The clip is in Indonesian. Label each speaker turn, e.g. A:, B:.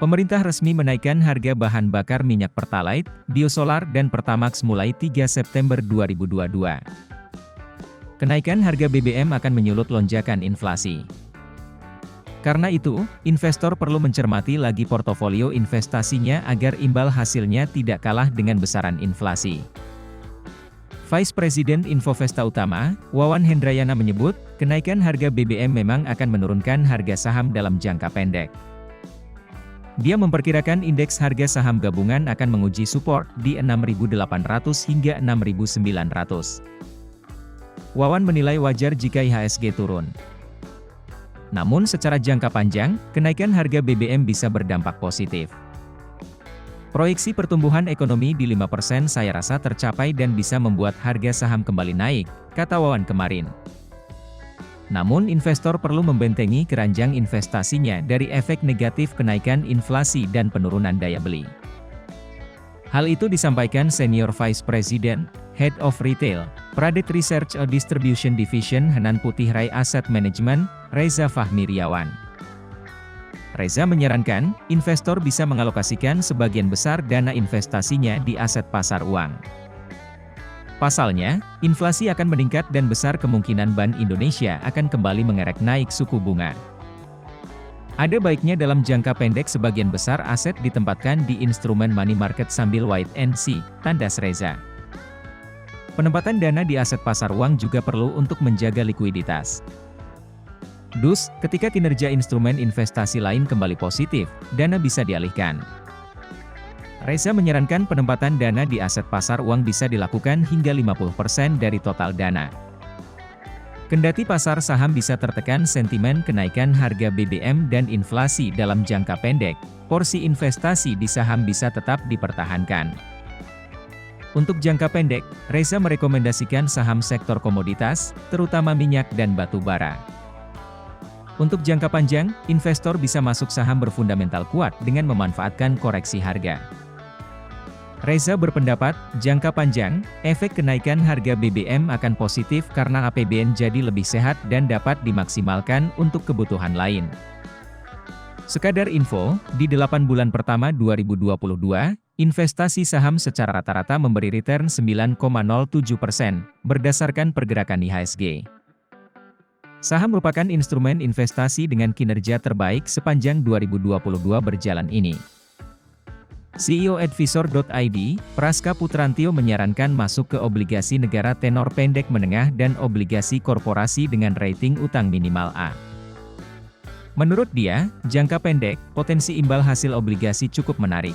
A: Pemerintah resmi menaikkan harga bahan bakar minyak Pertalite, Biosolar dan Pertamax mulai 3 September 2022. Kenaikan harga BBM akan menyulut lonjakan inflasi. Karena itu, investor perlu mencermati lagi portofolio investasinya agar imbal hasilnya tidak kalah dengan besaran inflasi. Vice President Infovesta Utama, Wawan Hendrayana menyebut, kenaikan harga BBM memang akan menurunkan harga saham dalam jangka pendek. Dia memperkirakan indeks harga saham gabungan akan menguji support di 6.800 hingga 6.900. Wawan menilai wajar jika IHSG turun. Namun secara jangka panjang, kenaikan harga BBM bisa berdampak positif. Proyeksi pertumbuhan ekonomi di 5% saya rasa tercapai dan bisa membuat harga saham kembali naik, kata Wawan kemarin. Namun investor perlu membentengi keranjang investasinya dari efek negatif kenaikan inflasi dan penurunan daya beli. Hal itu disampaikan Senior Vice President, Head of Retail, Pradet Research and Distribution Division Henan Putih Rai Asset Management, Reza Fahmi Riawan. Reza menyarankan, investor bisa mengalokasikan sebagian besar dana investasinya di aset pasar uang. Pasalnya, inflasi akan meningkat dan besar kemungkinan Bank Indonesia akan kembali mengerek naik suku bunga. Ada baiknya dalam jangka pendek sebagian besar aset ditempatkan di instrumen money market sambil wait and see, tandas Reza. Penempatan dana di aset pasar uang juga perlu untuk menjaga likuiditas. Ketika kinerja instrumen investasi lain kembali positif, dana bisa dialihkan. Reza menyarankan penempatan dana di aset pasar uang bisa dilakukan hingga 50% dari total dana. Kendati pasar saham bisa tertekan sentimen kenaikan harga BBM dan inflasi dalam jangka pendek, porsi investasi di saham bisa tetap dipertahankan. Untuk jangka pendek, Reza merekomendasikan saham sektor komoditas, terutama minyak dan batu bara. Untuk jangka panjang, investor bisa masuk saham berfundamental kuat dengan memanfaatkan koreksi harga. Reza berpendapat, jangka panjang, efek kenaikan harga BBM akan positif karena APBN jadi lebih sehat dan dapat dimaksimalkan untuk kebutuhan lain. Sekadar info, di 8 bulan pertama 2022, investasi saham secara rata-rata memberi return 9,07% berdasarkan pergerakan IHSG. Saham merupakan instrumen investasi dengan kinerja terbaik sepanjang 2022 berjalan ini. CEO Advisor.id, Praska Putrantio menyarankan masuk ke obligasi negara tenor pendek menengah dan obligasi korporasi dengan rating utang minimal A. Menurut dia, jangka pendek, potensi imbal hasil obligasi cukup menarik.